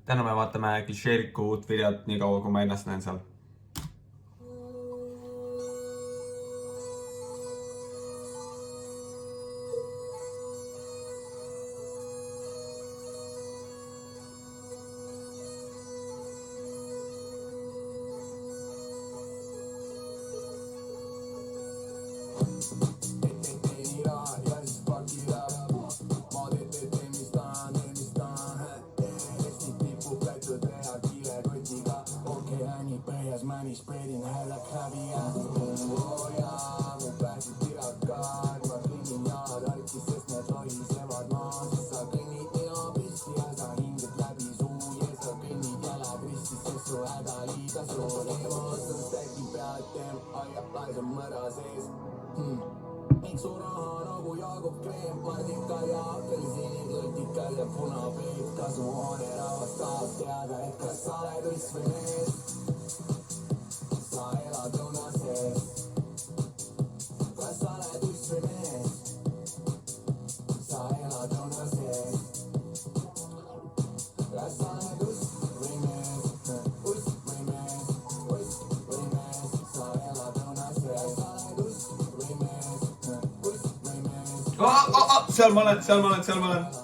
täna me vaatame klišeeriku uut videot, nii kaua kui ma ennast näen seal. Money spreading hella caviar. Oh jaa, mu pääsid pirakaad. Ma kõnnin jalad harki, sest need lohisevad maas. Sa kõnnid ea püsti ja sa hingad läbi suu. Ja sa kõnnid jalad ristis, sest su häda liiga suur. Emootun stäki pead, teem aiab laisa mõra sees. Miks su raha nagu Jaagup Kreem, pardikal ja apelsinid, lutikal ja punapeed. Kasu hoone rahvas tahab teada, et kas sa oled uss või mees. Sa elad lõuna sees. Kas sa oled uss või mees? Sa elad lõuna sees. Kas sa oled uss või mees? Uss või mees? Uss või mees? Sa elad lõuna sees. Kas sa oled uss või mees? Uss või mees? Seal ma olen.